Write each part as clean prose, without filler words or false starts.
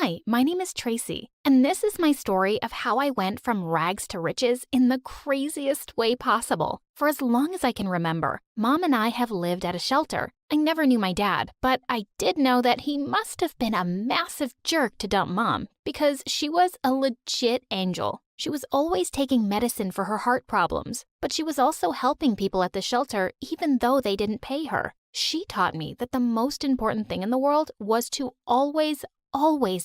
Hi, my name is Tracy, and this is my story of how I went from rags to riches in the craziest way possible. For as long as I can remember, Mom and I have lived at a shelter. I never knew my dad, but I did know that he must have been a massive jerk to dump Mom, because she was a legit angel. She was always taking medicine for her heart problems, but she was also helping people at the shelter even though they didn't pay her. She taught me that the most important thing in the world was to always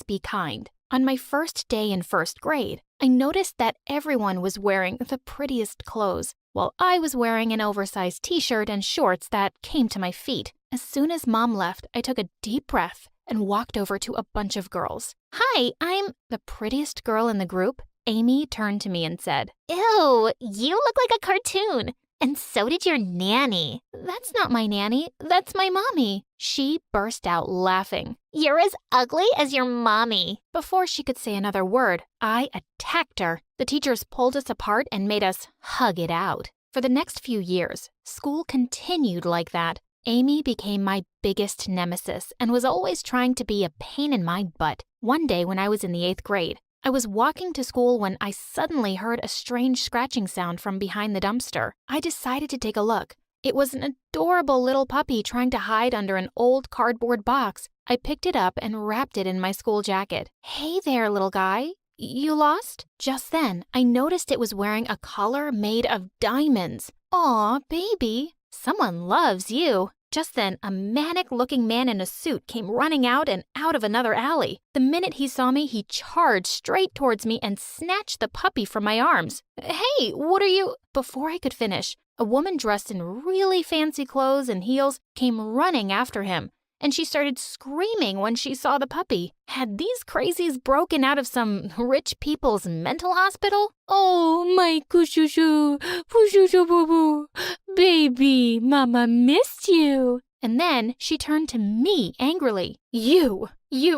be kind. On my first day in first grade, I noticed that everyone was wearing the prettiest clothes, while I was wearing an oversized t-shirt and shorts that came to my feet. As soon as Mom left, I took a deep breath and walked over to a bunch of girls. Hi, I'm the prettiest girl in the group. Amy turned to me and said, Ew, you look like a cartoon. And so did your nanny. That's not my nanny, that's my mommy. She burst out laughing. You're as ugly as your mommy. Before she could say another word, I attacked her. The teachers pulled us apart and made us hug it out. For the next few years, school continued like that. Amy became my biggest nemesis and was always trying to be a pain in my butt. One day when I was in the 8th grade, I was walking to school when I suddenly heard a strange scratching sound from behind the dumpster. I decided to take a look. It was an adorable little puppy trying to hide under an old cardboard box. I picked it up and wrapped it in my school jacket. Hey there, little guy. You lost? Just then, I noticed it was wearing a collar made of diamonds. Aw, baby. Someone loves you. Just then, a manic-looking man in a suit came running out and out of another alley. The minute he saw me, he charged straight towards me and snatched the puppy from my arms. Hey, what are you? Before I could finish, a woman dressed in really fancy clothes and heels came running after him, and she started screaming when she saw the puppy. Had these crazies broken out of some rich people's mental hospital? Oh, my kushushu, pushushu boo boo, baby, mama missed you. And then she turned to me angrily. You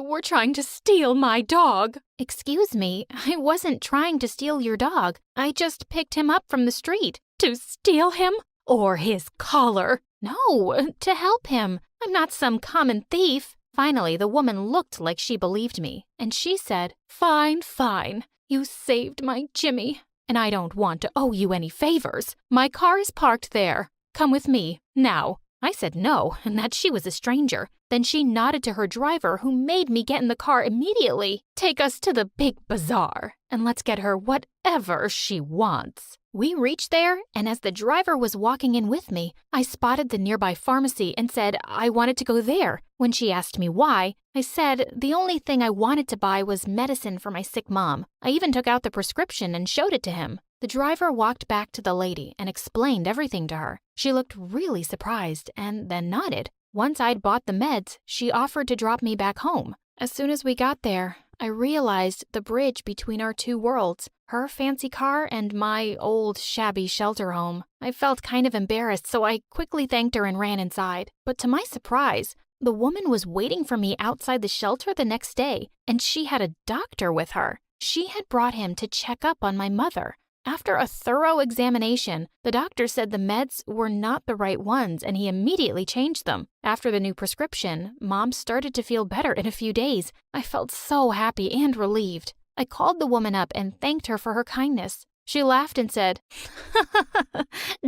were trying to steal my dog. Excuse me, I wasn't trying to steal your dog. I just picked him up from the street. To steal him? Or his collar? No, to help him. I'm not some common thief. Finally, the woman looked like she believed me, and she said, Fine. You saved my Jimmy, and I don't want to owe you any favors. My car is parked there. Come with me, now. I said no, and that she was a stranger. Then she nodded to her driver, who made me get in the car immediately. Take us to the big bazaar, and let's get her whatever she wants. We reached there, and as the driver was walking in with me, I spotted the nearby pharmacy and said I wanted to go there. When she asked me why, I said the only thing I wanted to buy was medicine for my sick mom. I even took out the prescription and showed it to him. The driver walked back to the lady and explained everything to her. She looked really surprised and then nodded. Once I'd bought the meds, she offered to drop me back home. As soon as we got there, I realized the bridge between our two worlds, her fancy car and my old shabby shelter home. I felt kind of embarrassed, so I quickly thanked her and ran inside. But to my surprise, the woman was waiting for me outside the shelter the next day, and she had a doctor with her. She had brought him to check up on my mother. After a thorough examination, the doctor said the meds were not the right ones and he immediately changed them. After the new prescription, Mom started to feel better in a few days. I felt so happy and relieved. I called the woman up and thanked her for her kindness. She laughed and said,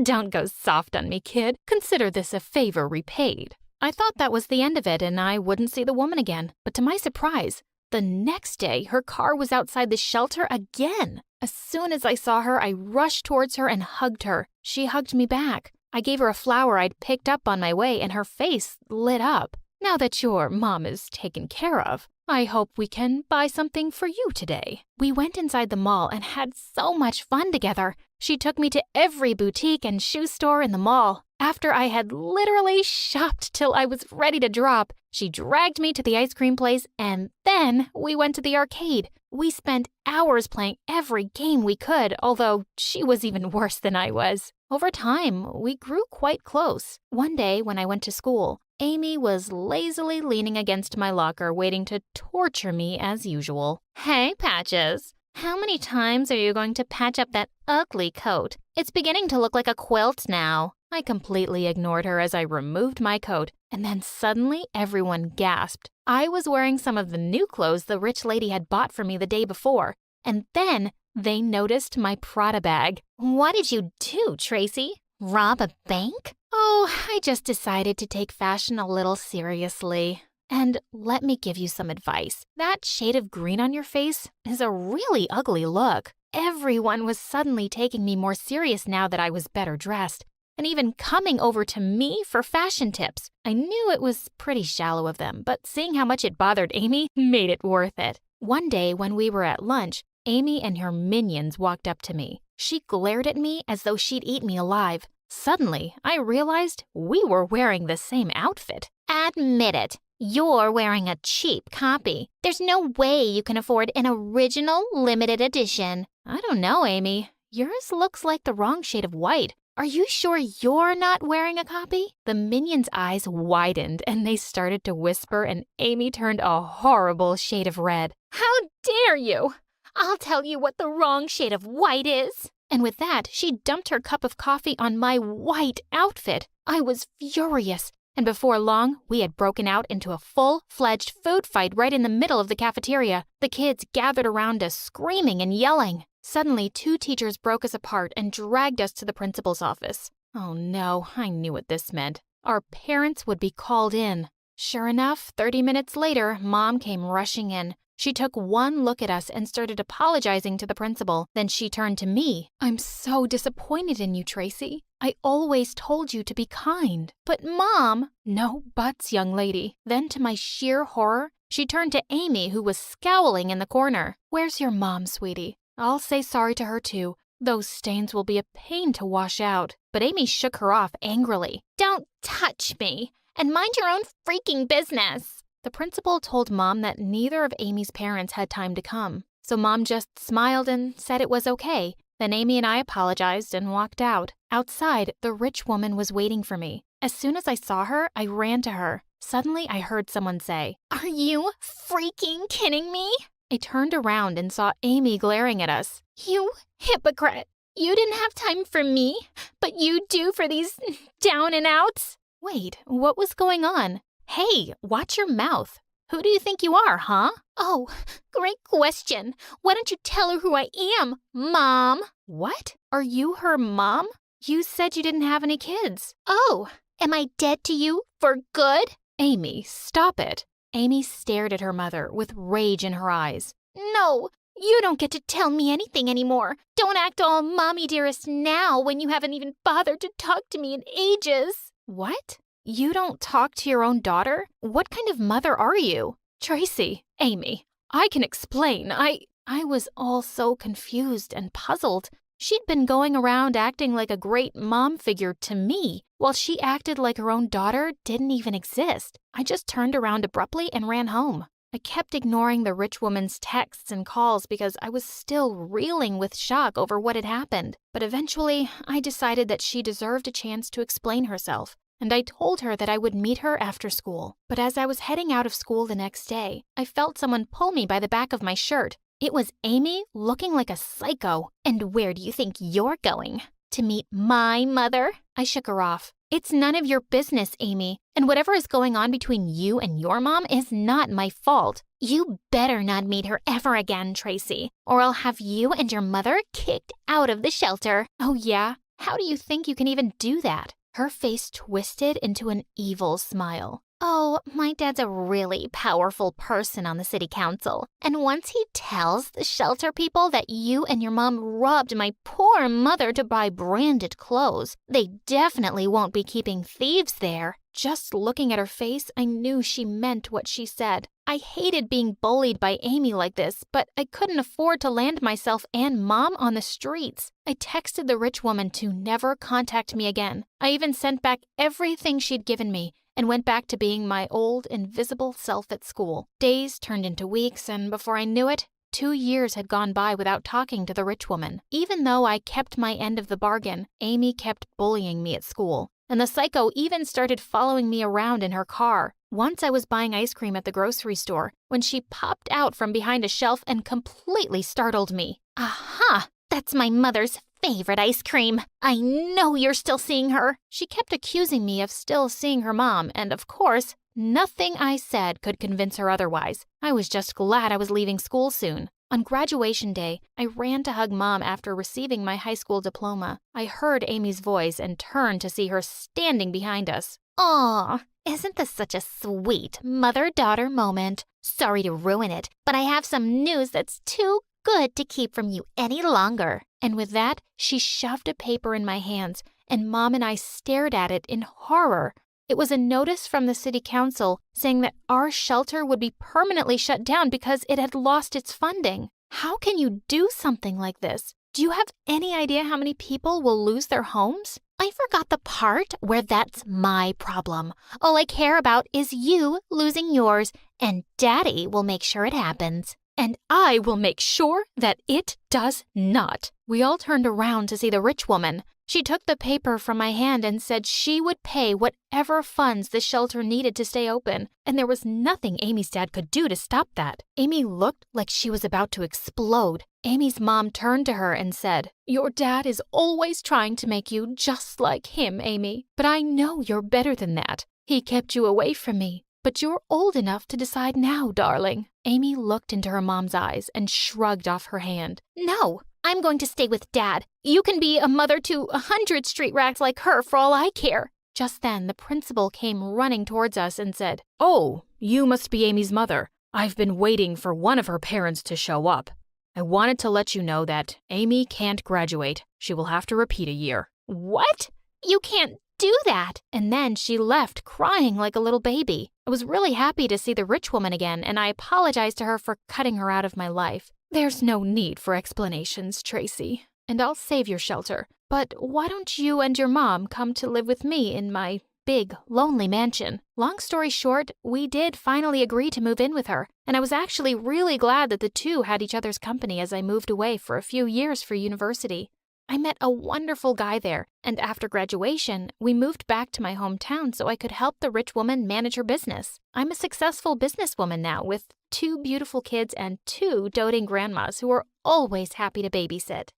Don't go soft on me, kid. Consider this a favor repaid. I thought that was the end of it and I wouldn't see the woman again. But to my surprise, the next day, her car was outside the shelter again. As soon as I saw her, I rushed towards her and hugged her. She hugged me back. I gave her a flower I'd picked up on my way, and her face lit up. Now that your mom is taken care of, I hope we can buy something for you today. We went inside the mall and had so much fun together. She took me to every boutique and shoe store in the mall. After I had literally shopped till I was ready to drop, she dragged me to the ice cream place, and then we went to the arcade. We spent hours playing every game we could, although she was even worse than I was. Over time, we grew quite close. One day when I went to school, Amy was lazily leaning against my locker waiting to torture me as usual. Hey, Patches. How many times are you going to patch up that ugly coat? It's beginning to look like a quilt now. I completely ignored her as I removed my coat, and then suddenly everyone gasped. I was wearing some of the new clothes the rich lady had bought for me the day before, and then they noticed my Prada bag. What did you do, Tracy? Rob a bank? Oh, I just decided to take fashion a little seriously. And let me give you some advice. That shade of green on your face is a really ugly look. Everyone was suddenly taking me more serious now that I was better dressed, and even coming over to me for fashion tips. I knew it was pretty shallow of them, but seeing how much it bothered Amy made it worth it. One day when we were at lunch, Amy and her minions walked up to me. She glared at me as though she'd eat me alive. Suddenly, I realized we were wearing the same outfit. Admit it. You're wearing a cheap copy. There's no way you can afford an original limited edition. I don't know, Amy. Yours looks like the wrong shade of white. Are you sure you're not wearing a copy? The minions' eyes widened and they started to whisper, and Amy turned a horrible shade of red. How dare you! I'll tell you what the wrong shade of white is. And with that, she dumped her cup of coffee on my white outfit. I was furious. And before long, we had broken out into a full-fledged food fight right in the middle of the cafeteria. The kids gathered around us, screaming and yelling. Suddenly, 2 teachers broke us apart and dragged us to the principal's office. Oh no, I knew what this meant. Our parents would be called in. Sure enough, 30 minutes later, Mom came rushing in. She took one look at us and started apologizing to the principal. Then she turned to me. I'm so disappointed in you, Tracy. I always told you to be kind. But Mom... No buts, young lady. Then to my sheer horror, she turned to Amy, who was scowling in the corner. Where's your mom, sweetie? I'll say sorry to her too. Those stains will be a pain to wash out. But Amy shook her off angrily. Don't touch me, and mind your own freaking business. The principal told Mom that neither of Amy's parents had time to come. So Mom just smiled and said it was okay. Then Amy and I apologized and walked out. Outside, the rich woman was waiting for me. As soon as I saw her, I ran to her. Suddenly, I heard someone say, Are you freaking kidding me? I turned around and saw Amy glaring at us. You hypocrite. You didn't have time for me, but you do for these down and outs. Wait, what was going on? Hey, watch your mouth. Who do you think you are, huh? Oh, great question. Why don't you tell her who I am, Mom? What? Are you her mom? You said you didn't have any kids. Oh, am I dead to you for good? Amy, stop it. Amy stared at her mother with rage in her eyes. No, you don't get to tell me anything anymore. Don't act all mommy dearest now when you haven't even bothered to talk to me in ages. What? You don't talk to your own daughter? What kind of mother are you? Tracy, Amy, I can explain. I was all so confused and puzzled. She'd been going around acting like a great mom figure to me, while she acted like her own daughter didn't even exist. I just turned around abruptly and ran home. I kept ignoring the rich woman's texts and calls because I was still reeling with shock over what had happened. But eventually, I decided that she deserved a chance to explain herself. And I told her that I would meet her after school. But as I was heading out of school the next day, I felt someone pull me by the back of my shirt. It was Amy, looking like a psycho. And where do you think you're going? To meet my mother? I shook her off. It's none of your business, Amy. And whatever is going on between you and your mom is not my fault. You better not meet her ever again, Tracy, or I'll have you and your mother kicked out of the shelter. Oh yeah? How do you think you can even do that? Her face twisted into an evil smile. Oh, my dad's a really powerful person on the city council. And once he tells the shelter people that you and your mom robbed my poor mother to buy branded clothes, they definitely won't be keeping thieves there. Just looking at her face, I knew she meant what she said. I hated being bullied by Amy like this, but I couldn't afford to land myself and Mom on the streets. I texted the rich woman to never contact me again. I even sent back everything she'd given me and went back to being my old, invisible self at school. Days turned into weeks, and before I knew it, 2 years had gone by without talking to the rich woman. Even though I kept my end of the bargain, Amy kept bullying me at school. And the psycho even started following me around in her car. Once I was buying ice cream at the grocery store when she popped out from behind a shelf and completely startled me. Aha! That's my mother's favorite ice cream. I know you're still seeing her. She kept accusing me of still seeing her mom, and of course, nothing I said could convince her otherwise. I was just glad I was leaving school soon. On graduation day, I ran to hug Mom after receiving my high school diploma. I heard Amy's voice and turned to see her standing behind us. Aw, isn't this such a sweet mother-daughter moment? Sorry to ruin it, but I have some news that's too good to keep from you any longer. And with that, she shoved a paper in my hands, and Mom and I stared at it in horror. It was a notice from the city council saying that our shelter would be permanently shut down because it had lost its funding. How can you do something like this? Do you have any idea how many people will lose their homes? I forgot the part where that's my problem. All I care about is you losing yours, and Daddy will make sure it happens. And I will make sure that it does not. We all turned around to see the rich woman. She took the paper from my hand and said she would pay whatever funds the shelter needed to stay open, and there was nothing Amy's dad could do to stop that. Amy looked like she was about to explode. Amy's mom turned to her and said, "Your dad is always trying to make you just like him, Amy. But I know you're better than that. He kept you away from me. But you're old enough to decide now, darling." Amy looked into her mom's eyes and shrugged off her hand. No, I'm going to stay with Dad. You can be a mother to 100 street rats like her for all I care. Just then, the principal came running towards us and said, "Oh, you must be Amy's mother. I've been waiting for one of her parents to show up. I wanted to let you know that Amy can't graduate. She will have to repeat a year." What? You can't do that. And then she left crying like a little baby. I was really happy to see the rich woman again, and I apologized to her for cutting her out of my life. "There's no need for explanations, Tracy, and I'll save your shelter. But why don't you and your mom come to live with me in my big, lonely mansion?" Long story short, we did finally agree to move in with her, and I was actually really glad that the two had each other's company as I moved away for a few years for university. I met a wonderful guy there, and after graduation, we moved back to my hometown so I could help the rich woman manage her business. I'm a successful businesswoman now with 2 beautiful kids and 2 doting grandmas who are always happy to babysit.